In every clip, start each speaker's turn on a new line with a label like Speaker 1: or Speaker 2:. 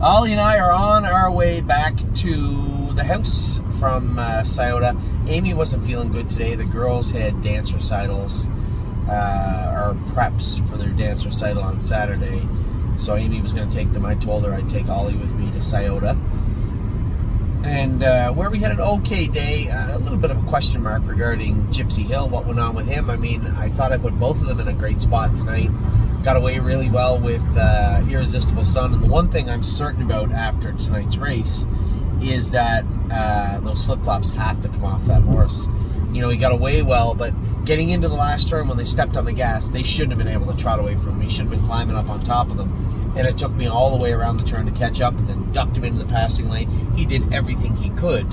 Speaker 1: Ollie and I are on our way back to the house from Scioto. Amy wasn't feeling good today. The girls had dance recitals, or preps for their dance recital on Saturday. So Amy was going to take them. I told her I'd take Ollie with me to Scioto. And where we had an okay day, a little bit of a question mark regarding Gypsy Hill, what went on with him. I mean, I thought I put both of them in a great spot tonight. Got away really well with Irresistible Sun. And the one thing I'm certain about after tonight's race is that those flip-flops have to come off that horse. You know, he got away well, but getting into the last turn when they stepped on the gas, they shouldn't have been able to trot away from him. He should have been climbing up on top of them. And it took me all the way around the turn to catch up and then ducked him into the passing lane. He did everything he could.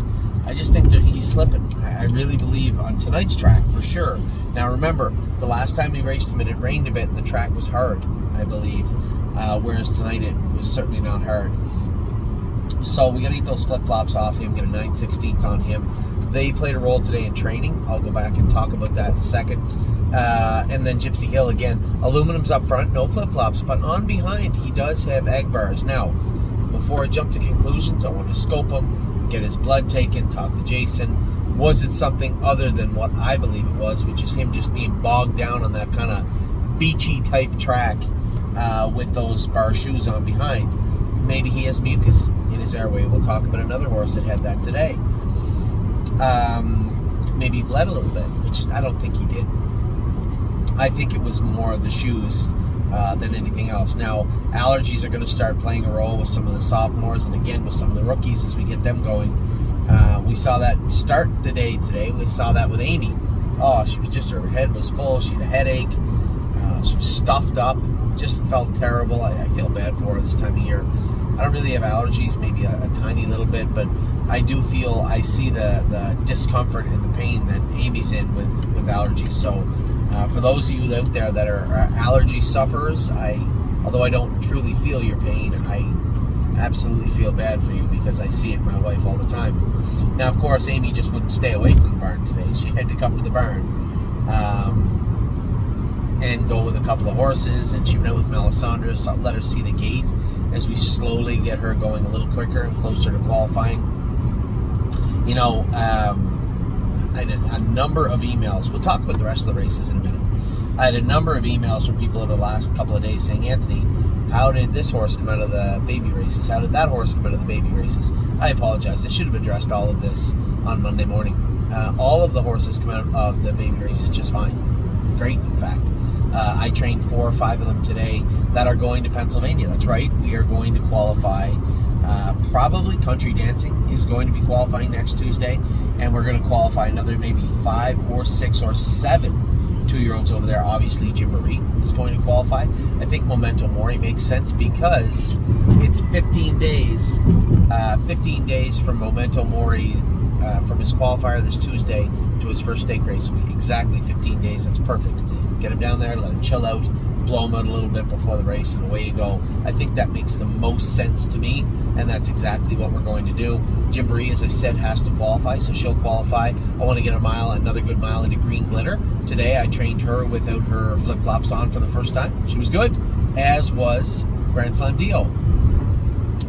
Speaker 1: I just think that he's slipping. I really believe on tonight's track, for sure. Now remember, the last time we raced him, it rained a bit and the track was hard, I believe. Whereas tonight it was certainly not hard. So we got to get those flip-flops off him, get a 9/16 on him. They played a role today in training. I'll go back and talk about that in a second. And then Gypsy Hill, again, aluminum's up front, no flip-flops, but on behind he does have egg bars. Now, before I jump to conclusions, I want to scope him, get his blood taken, talk to Jason. Was it something other than what I believe it was, which is him just being bogged down on that kind of beachy type track with those bar shoes on behind? Maybe he has mucus in his airway. We'll talk about another horse that had that today. Maybe he bled a little bit, which I don't think he did. I think it was more the shoes than anything else. Now, allergies are going to start playing a role with some of the sophomores and again with some of the rookies as we get them going. We saw that start the day today. We saw that with Amy. Oh, she was just, her head was full. She had a headache. She was stuffed up. Just felt terrible. I feel bad for her this time of year. I don't really have allergies, maybe a tiny little bit, but I do feel, I see the discomfort and the pain that Amy's in with allergies. So for those of you out there that are allergy sufferers, although I don't truly feel your pain, I absolutely feel bad for you because I see it in my wife all the time. Now, of course, Amy just wouldn't stay away from the barn today. She had to come to the barn and go with a couple of horses, and she went out with Melisandre, so let her see the gate as we slowly get her going a little quicker and closer to qualifying. You know, I had a number of emails. We'll talk about the rest of the races in a minute. I had a number of emails from people over the last couple of days saying, Anthony, how did this horse come out of the baby races? How did that horse come out of the baby races? I apologize. I should have addressed all of this on Monday morning. All of the horses come out of the baby races just fine. Great, in fact. I trained 4 or 5 of them today that are going to Pennsylvania. That's right. We are going to qualify. Probably Country Dancing is going to be qualifying next Tuesday. And we're going to qualify another maybe 5 or 6 or 7 2-year-olds over there. Obviously, Gymboree is going to qualify. I think Memento Mori makes sense because it's 15 days. 15 days from Memento Mori, from his qualifier this Tuesday to his first stake race week. Exactly 15 days. That's perfect. Get him down there, let him chill out, blow him out a little bit before the race, and away you go. I think that makes the most sense to me, and that's exactly what we're going to do. Gymboree, as I said, has to qualify, so she'll qualify. I want to get another good mile into Green Glitter. Today I trained her without her flip-flops on for the first time. She was good, as was Grand Slam Dio.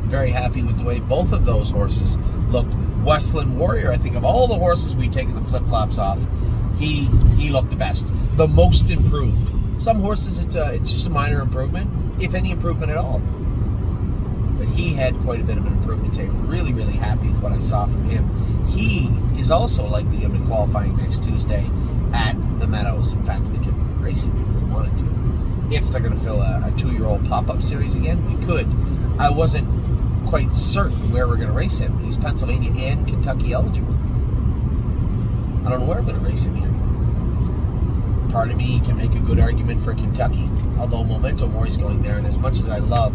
Speaker 1: Very happy with the way both of those horses looked. Westland Warrior, I think of all the horses we've taken the flip-flops off, he looked the best, the most improved. Some horses it's just a minor improvement, if any improvement at all. But he had quite a bit of an improvement today. Really, really happy with what I saw from him. He is also likely going to be qualifying next Tuesday at the Meadows. In fact, we could race him if we wanted to. If they're going to fill a 2-year-old pop-up series again, we could. I wasn't quite certain where we're going to race him. He's Pennsylvania and Kentucky eligible. I don't know where I'm going to race him yet. Part of me can make a good argument for Kentucky, although Memento Mori's going there, and as much as I love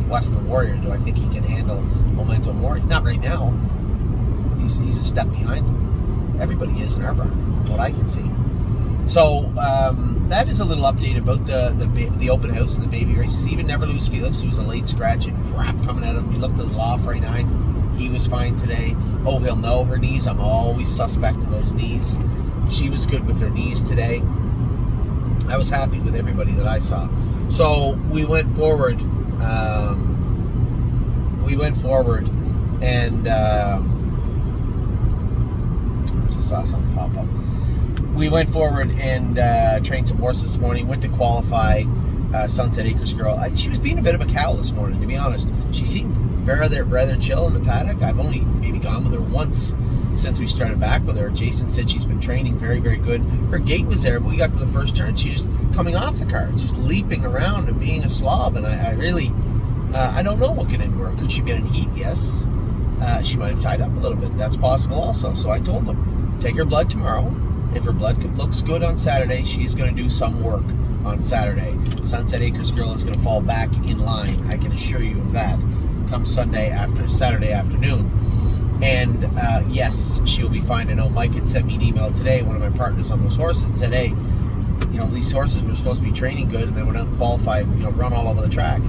Speaker 1: Westland Warrior, do I think he can handle Memento Mori? Not right now. He's a step behind him. Everybody is in our barn, from what I can see. So that is a little update about the open house and the baby races. Even Never Lose Felix, who was a late scratch and crap coming at him. We looked at the Law 49. He was fine today. Oh, he'll know her knees. I'm always suspect of those knees. She was good with her knees today. I was happy with everybody that I saw. So we went forward. we went forward, and I just saw something pop up. We went forward and trained some horses this morning. Went to qualify Sunset Acres girl. She was being a bit of a cow this morning, to be honest. She seemed rather chill in the paddock. I've only maybe gone with her once since we started back with her. Jason said she's been training very, very good. Her gait was there, but we got to the first turn. She's just coming off the cart, just leaping around and being a slob. And I really, I don't know what get into her. Could she be in heat? Yes. She might have tied up a little bit. That's possible also. So I told them, take her blood tomorrow. If her blood looks good on Saturday, she's going to do some work on Saturday. Sunset Acres girl is going to fall back in line. I can assure you of that. Come Saturday afternoon. And yes, she'll be fine. I know Mike had sent me an email today. One of my partners on those horses said, hey, these horses were supposed to be training good, and they went out and qualified, run all over the track.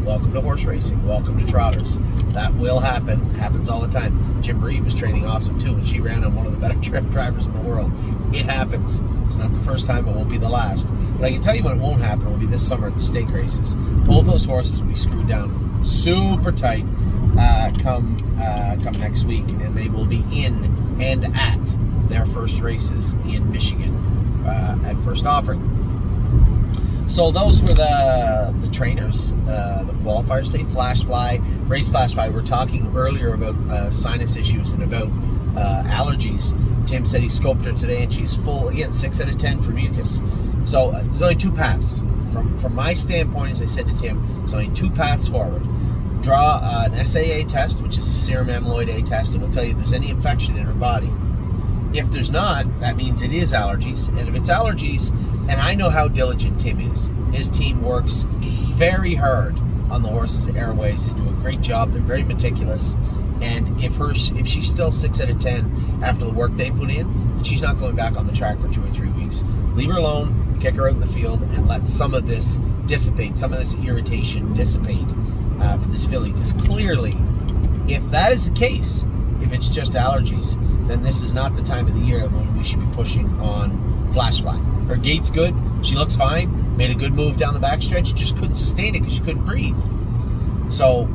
Speaker 1: Welcome to horse racing. Welcome to trotters. That will happen. Happens all the time. Jim Breed was training awesome too, and she ran on one of the better drivers in the world. It happens. It's not the first time. It won't be the last. But I can tell you when it won't happen will be this summer at the stake races. Both those horses will be screwed down super tight come next week, and they will be in and at their first races in Michigan at first offering. So those were the trainers, the qualifiers today. Flash Fly, Race Flash Fly. We're talking earlier about sinus issues and about allergies. Tim said he scoped her today, and she's full, again, 6 out of 10 for mucus. So there's only two paths. From my standpoint, as I said to Tim, there's only two paths forward. Draw an SAA test, which is a serum amyloid A test. It will tell you if there's any infection in her body. If there's not, that means it is allergies. And if it's allergies, and I know how diligent Tim is, his team works very hard on the horse's airways. They do a great job. They're very meticulous. And if she's still 6 out of 10 after the work they put in, she's not going back on the track for 2 or 3 weeks. Leave her alone, kick her out in the field, and let some of this dissipate, some of this irritation dissipate for this filly. Because clearly, if that is the case, if it's just allergies, then this is not the time of the year when we should be pushing on Flash Fly. Her gait's good. She looks fine. Made a good move down the backstretch. Just couldn't sustain it because she couldn't breathe. So,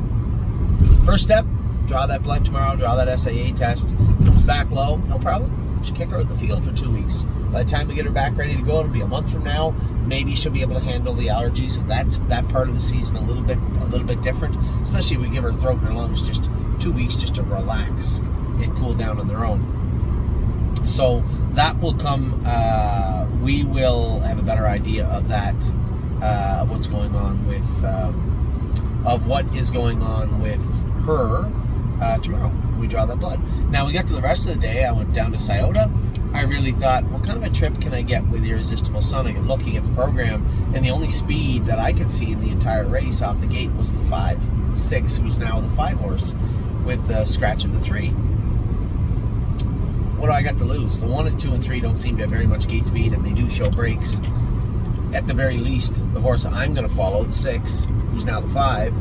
Speaker 1: first step, draw that blood tomorrow. Draw that SAA test. Comes back low, no problem. Should kick her out in the field for 2 weeks. By the time we get her back ready to go, it'll be a month from now. Maybe she'll be able to handle the allergies. So that's that part of the season a little bit different. Especially if we give her throat and her lungs just 2 weeks just to relax and cool down on their own. So that will come. We will have a better idea of that, of what's going on with, of what is going on with her tomorrow. We draw that blood. Now we got to the rest of the day. I went down to Scioto. I really thought, what kind of a trip can I get with Irresistible Sun? I got looking at the program, and the only speed that I could see in the entire race off the gate was the 5. The 6, who's now the 5 horse, with the scratch of the 3. What do I got to lose? The 1 and 2 and 3 don't seem to have very much gate speed, and they do show brakes. At the very least, the horse I'm going to follow, the 6, who's now the 5,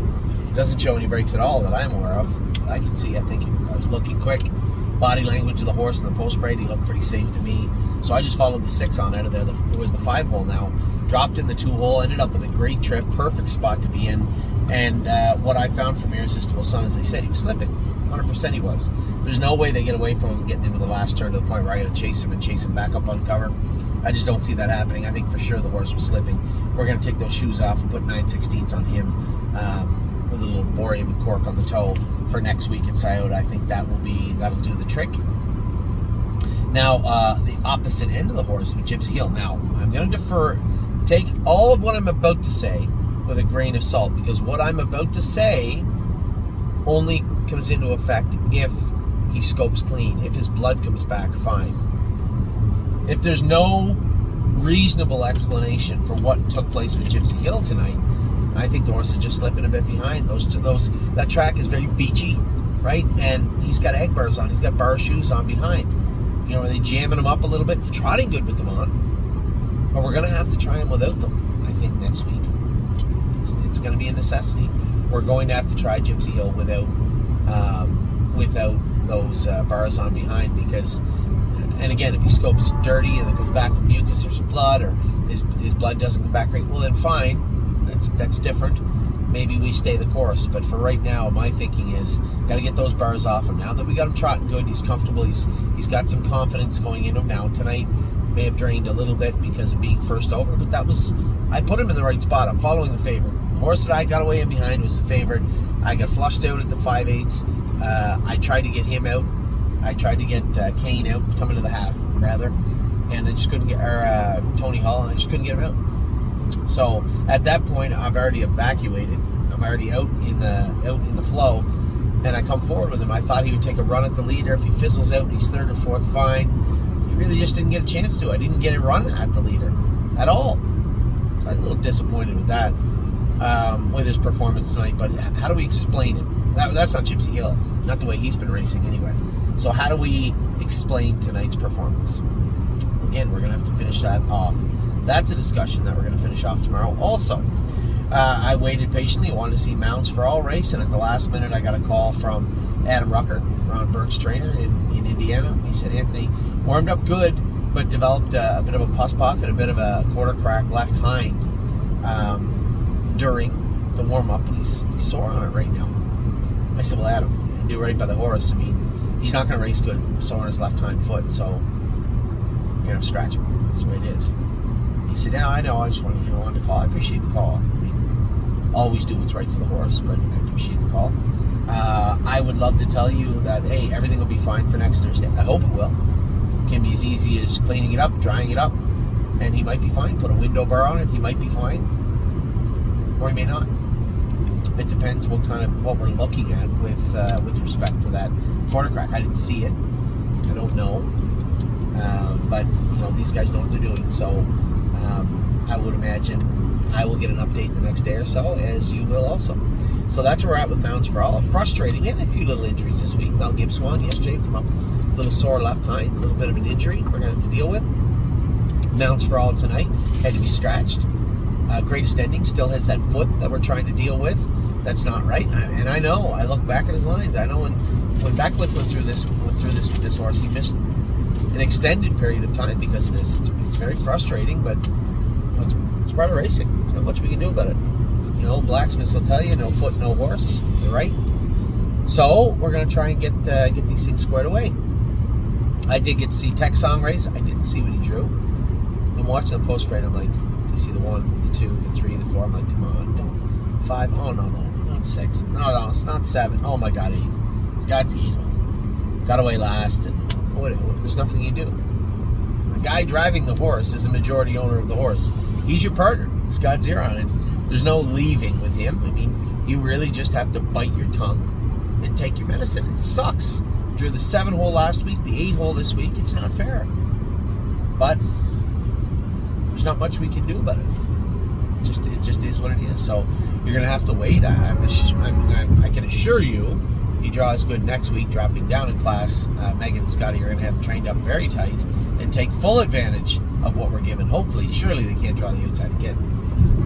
Speaker 1: doesn't show any brakes at all that I'm aware of. I can see, I think I was looking quick. Body language of the horse in the post parade, he looked pretty safe to me. So I just followed the 6 on out of there with the 5 hole now. Dropped in the 2 hole, ended up with a great trip, perfect spot to be in. And what I found from Irresistible Sun, as I said, he was slipping. 100% he was. There's no way they get away from him getting into the last turn to the point where I got to chase him and chase him back up on cover. I just don't see that happening. I think for sure the horse was slipping. We're going to take those shoes off and put 9/16 on him with a little borium and cork on the toe for next week at Scioto. I think that'll do the trick. Now, the opposite end of the horse with Gypsy Hill. Now, I'm going to take all of what I'm about to say with a grain of salt, because what I'm about to say only comes into effect if he scopes clean, if his blood comes back fine. If there's no reasonable explanation for what took place with Gypsy Hill tonight, I think the horse is just slipping a bit behind. That track is very beachy, right? And he's got egg bars on. He's got bar shoes on behind. Are they jamming him up a little bit? Trotting good with them on. But we're going to have to try him without them, I think, next week. It's going to be a necessity. We're going to have to try Gypsy Hill without those bars on behind, because, and again, if he scopes dirty and it comes back with mucus or some blood, or his blood doesn't come back great, well then fine, that's different. maybe we stay the course. But for right now, my thinking is got to get those bars off him. Now that we got him trotting good, he's comfortable. He's got some confidence going into him now. Tonight may have drained a little bit because of being first over, but I put him in the right spot. I'm following the favorite. The horse that I got away in behind was the favorite. I got flushed out at the 5/8. I tried to get him out. I tried to get Kane out, coming to the half rather, and I just couldn't get Tony Hall, and I just couldn't get him out. So at that point, I've already evacuated. I'm already out in the flow, and I come forward with him. I thought he would take a run at the leader. If he fizzles out and he's third or fourth, fine. He really just didn't get a chance to. I didn't get a run at the leader at all. I was a little disappointed with that, with his performance tonight. But how do we explain it? That's not Gypsy Hill, not the way he's been racing anyway. So how do we explain tonight's performance? Again, we're going to have to finish that off. That's a discussion that we're going to finish off tomorrow. Also, I waited patiently, wanted to see Mounds for All race, and at the last minute I got a call from Adam Rucker, Ron Burke's trainer in Indiana. He said, Anthony, warmed up good, but developed a bit of a pus pocket, a bit of a quarter crack left hind during the warm-up, and he's sore on it right now. I said, well, Adam, do right by the horse. I mean, he's not going to race good sore on his left hind foot, so you're going to scratch him. That's the way it is. He said, yeah, I know, I just wanted to call. I appreciate the call. I mean, always do what's right for the horse, but I appreciate the call. I would love to tell you that, hey, everything will be fine for next Thursday. I hope it will. It can be as easy as cleaning it up, drying it up, and he might be fine. Put a window bar on it, he might be fine. Or he may not. It depends what we're looking at with respect to that corner crack. I didn't see it. I don't know. But these guys know what they're doing. So I would imagine I will get an update in the next day or so, as you will also. So that's where we're at with Mounds for All. Frustrating. We had a few little injuries this week. Mel Gibbswan yesterday come up, a little sore left hind, a little bit of an injury we're going to have to deal with. Mounds for All tonight had to be scratched. Greatest Ending still has that foot that we're trying to deal with. That's not right, and I know. I look back at his lines. I know when Beckwith went through this with this horse, he missed an extended period of time because of this. It's very frustrating, but it's part of racing. Not much we can do about it. Blacksmiths will tell you, no foot, no horse. You're right. So we're going to try and get these things squared away. I did get to see Tech Song race. I didn't see what he drew. I'm watching the post grade. I'm like, you see the 1, the 2, the 3, the 4. I'm like, come on, don't 5. Oh no, not 6. No, it's not 7. Oh my God, 8. He's got the 8 hole. Got away last, and there's nothing you do. The guy driving the horse is a majority owner of the horse. He's your partner. He's got 0 on it. There's no leaving with him. I mean, you really just have to bite your tongue and take your medicine. It sucks. Drew the 7 hole last week, the 8 hole this week. It's not fair. But there's not much we can do about it. It just is what it is. So you're going to have to wait. I can assure you, he draws good next week, dropping down in class. Megan and Scotty are going to have him trained up very tight and take full advantage of what we're given. Hopefully, surely they can't draw the outside again.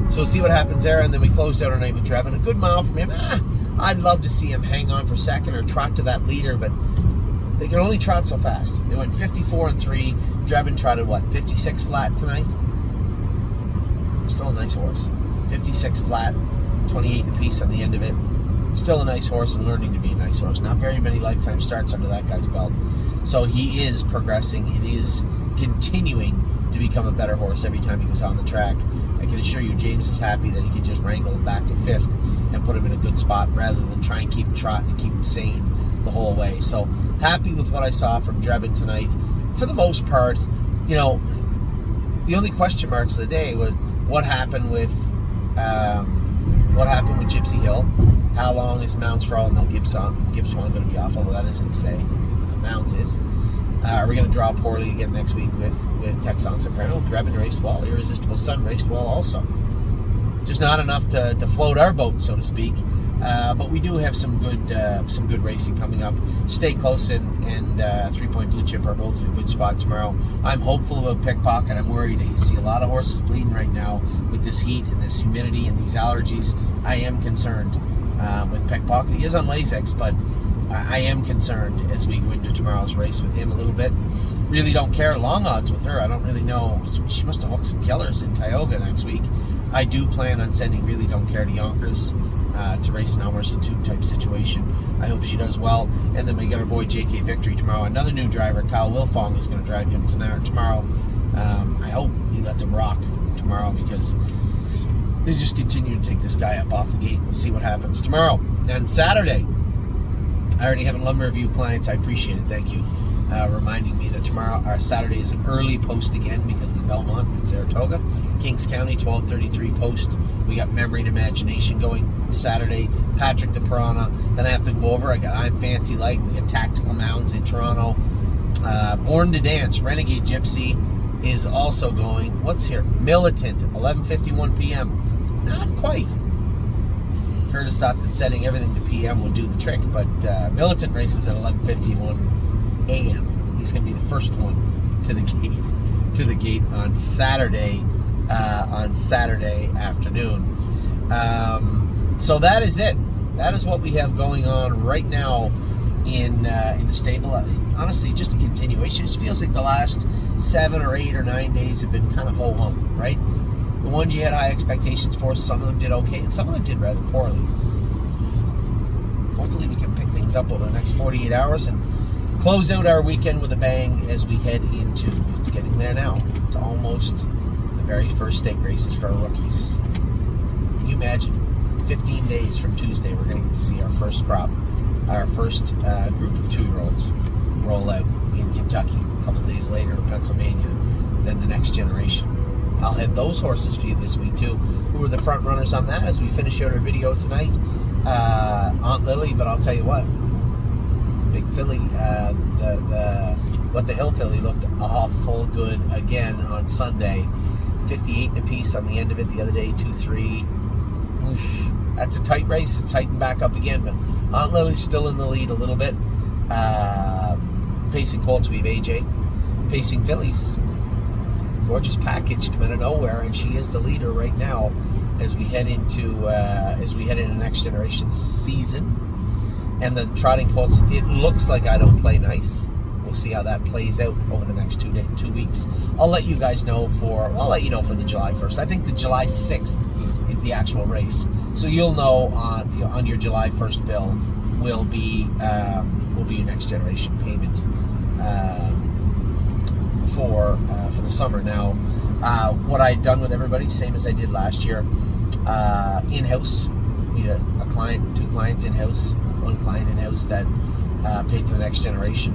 Speaker 1: So we'll see what happens there, and then we closed out our night with Drebin. A good mile from him. I'd love to see him hang on for second or trot to that leader, but they can only trot so fast. They went 54 and 3. Drebin trotted, 56 flat tonight? Still a nice horse. 56 flat, 28 apiece on the end of it. Still a nice horse and learning to be a nice horse. Not very many lifetime starts under that guy's belt. So he is progressing. It is continuing to become a better horse every time he goes on the track. I can assure you James is happy that he can just wrangle him back to 5th and put him in a good spot rather than try and keep him trotting and keep him sane the whole way. So happy with what I saw from Drebin tonight. For the most part, the only question marks of the day was what happened with Gypsy Hill. How long is Mounds for All and Mel Gibbswan going to be off? Although that isn't today. Mounds is. Are we going to draw poorly again next week with Texan Soprano? Drebin raced well. Irresistible Sun raced well also. Just not enough to float our boat, so to speak. But we do have some good racing coming up. Stay Close and 3 Point Blue Chip are both in a good spot tomorrow. I'm hopeful about Pickpocket. I'm worried. You see a lot of horses bleeding right now with this heat and this humidity and these allergies. I am concerned with Pickpocket. He is on Lasix, but I am concerned as we go into tomorrow's race with him a little bit. Really don't care. Long odds with her. I don't really know. She must have hooked some killers in Tioga next week. I do plan on sending Really Don't Care to Yonkers to race an Elmerson 2 type situation. I hope she does well. And then we got our boy JK Victory tomorrow. Another new driver, Kyle Wilfong, is going to drive him tomorrow. I hope he lets him rock tomorrow, because they just continue to take this guy up off the gate. We'll see what happens tomorrow. And Saturday, I already have a lumber review clients. I appreciate it. Thank you. Reminding me that Saturday is an early post again because of the Belmont at Saratoga. Kings County, 12:33 post. We got Memory and Imagination going Saturday. Patrick the Piranha. Then I have to go over. I got I'm Fancy Like. We got Tactical Mounds in Toronto. Born to Dance, Renegade Gypsy is also going. What's here? Militant, 11:51 p.m. Not quite. Curtis thought that setting everything to p.m. would do the trick, but Militant races at 11:51 a.m. He's going to be the first one to the gate on Saturday afternoon. So that is it. That is what we have going on right now in the stable. Honestly, just a continuation. It just feels like the last 7 or 8 or 9 days have been kind of ho-hum, right? The ones you had high expectations for, some of them did okay, and some of them did rather poorly. Hopefully we can pick things up over the next 48 hours and close out our weekend with a bang as we head into, it's getting there now, it's almost the very first stake races for our rookies. Can you imagine, 15 days from Tuesday, we're going to get to see our first crop, our first group of 2-year-olds roll out in Kentucky. A couple of days later in Pennsylvania, then the next generation. I'll have those horses for you this week too. Who are the front runners on that as we finish out our video tonight? Aunt Lily, but I'll tell you what, Big Filly, the Hill Filly looked awful good again on Sunday. 58 and a piece on the end of it the other day, 2-3. Oof. That's a tight race. It's tightened back up again, but Aunt Lily's still in the lead a little bit. Pacing Colts, we have AJ. Pacing Fillies, Gorgeous Package come out of nowhere, and she is the leader right now as we head into next generation season. And the Trotting Colts, it looks like I Don't Play Nice. We'll see how that plays out over the next 2 weeks. I'll let you guys know for the July 1st. I think the July 6th is the actual race. So you'll know on your July 1st bill will be your next generation payment for the summer. Now, what I had done with everybody, same as I did last year, in-house. We had a client, 2 clients in-house, 1 client in-house that paid for the next generation.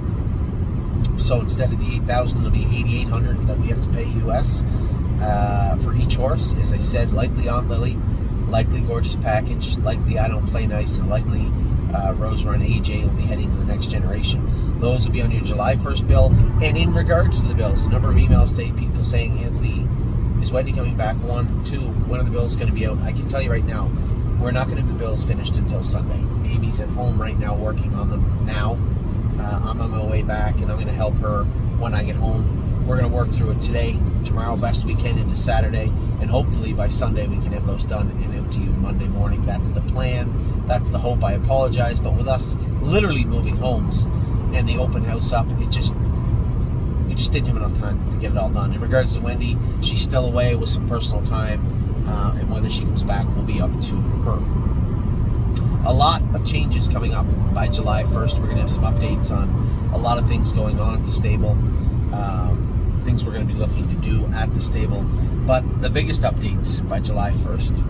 Speaker 1: So instead of the $8,000, it'll be $8,800 that we have to pay US for each horse. As I said, likely Aunt Lily, likely Gorgeous Package, likely I Don't Play Nice, and likely Rose Run AJ will be heading to the next generation. Those will be on your July 1st bill. And in regards to the bills, a number of emails today, people saying, Anthony, is Wendy coming back? 1, 2, when are the bills going to be out? I can tell you right now, we're not going to have the bills finished until Sunday. Amy's at home right now working on them now. I'm on my way back, and I'm going to help her when I get home. We're going to work through it today, tomorrow, best we can into Saturday, and hopefully by Sunday we can have those done and out to you Monday morning. That's the plan. That's the hope. I apologize, but with us literally moving homes and the open house up, we just didn't have enough time to get it all done. In regards to Wendy, she's still away with some personal time, and whether she comes back will be up to her. A lot of changes coming up by July 1st. We're going to have some updates on a lot of things going on at the stable, things we're going to be looking to do at the stable. But the biggest updates by July 1st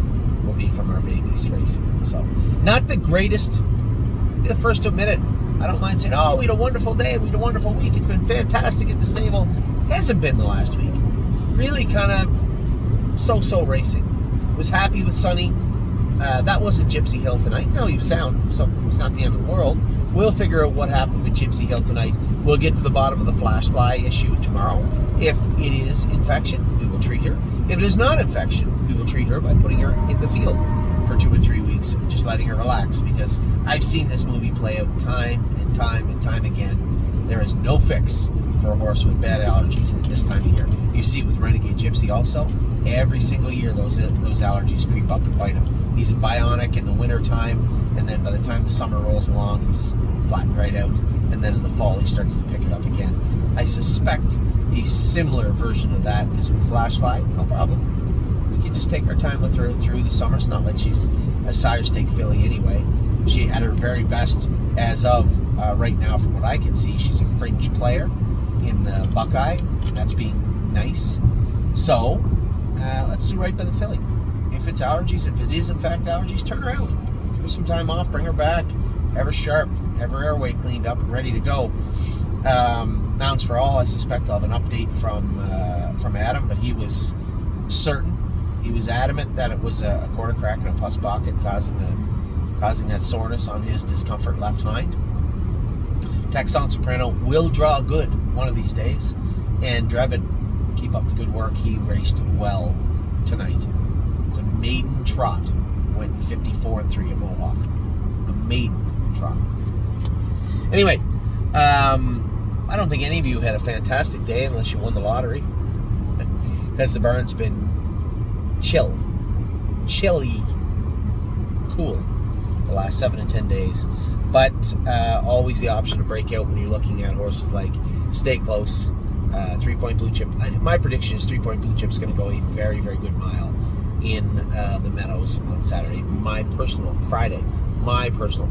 Speaker 1: will be from our babies racing. So, not the greatest. I'll be the first to admit it. I don't mind saying, we had a wonderful day, we had a wonderful week. It's been fantastic at the stable. Hasn't been the last week. Really kind of so-so racing. Was happy with Sunny. That wasn't Gypsy Hill tonight. No, you sound, so it's not the end of the world. We'll figure out what happened with Gypsy Hill tonight. We'll get to the bottom of the flash fly issue tomorrow. If it is infection, we will treat her. If it is not infection, we will treat her by putting her in the field for 2 or 3 weeks and just letting her relax, because I've seen this movie play out time and time and time again. There is no fix for a horse with bad allergies at this time of year. You see with Renegade Gypsy also, every single year those allergies creep up and bite him. He's a bionic in the winter time, and then by the time the summer rolls along, he's flattened right out, and then in the fall he starts to pick it up again. I suspect a similar version of that is with Flashfly. No problem. We can just take our time with her through the summer. It's not like she's a sire stake filly anyway. She at her very best as of right now, from what I can see, she's a fringe player in the Buckeye. That's being nice. So let's do right by the filly. If it's allergies, if it is in fact allergies, turn her out. Give her some time off, bring her back, have her sharp, have her airway cleaned up and ready to go. Mounts for All, I suspect I'll have an update from Adam, but he was certain, he was adamant that it was a quarter crack and a pus pocket causing that soreness on his discomfort left hind. Texan Soprano will draw good one of these days, and Drebin, keep up the good work. He raced well tonight. It's a maiden trot, went 54-3 at Mohawk. A maiden trot. Anyway, I don't think any of you had a fantastic day unless you won the lottery, because the barn's been chilly, cool the last 7 to 10 days. But always the option to break out when you're looking at horses like Stay Close, 3-point Blue Chip. My prediction is 3-point Blue Chip is going to go a very, very good mile in the Meadows on Saturday. My personal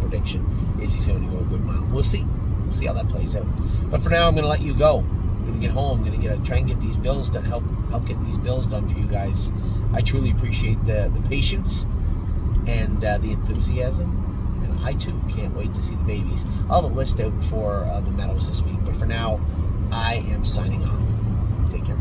Speaker 1: prediction is he's going to go a good mile. We'll see. We'll see how that plays out. But for now, I'm going to let you go. I'm going to get home. I'm going to try and get these bills done. Help get these bills done for you guys. I truly appreciate the patience and the enthusiasm. And I too can't wait to see the babies. I'll have a list out for the Meadows this week. But for now, I am signing off. Take care.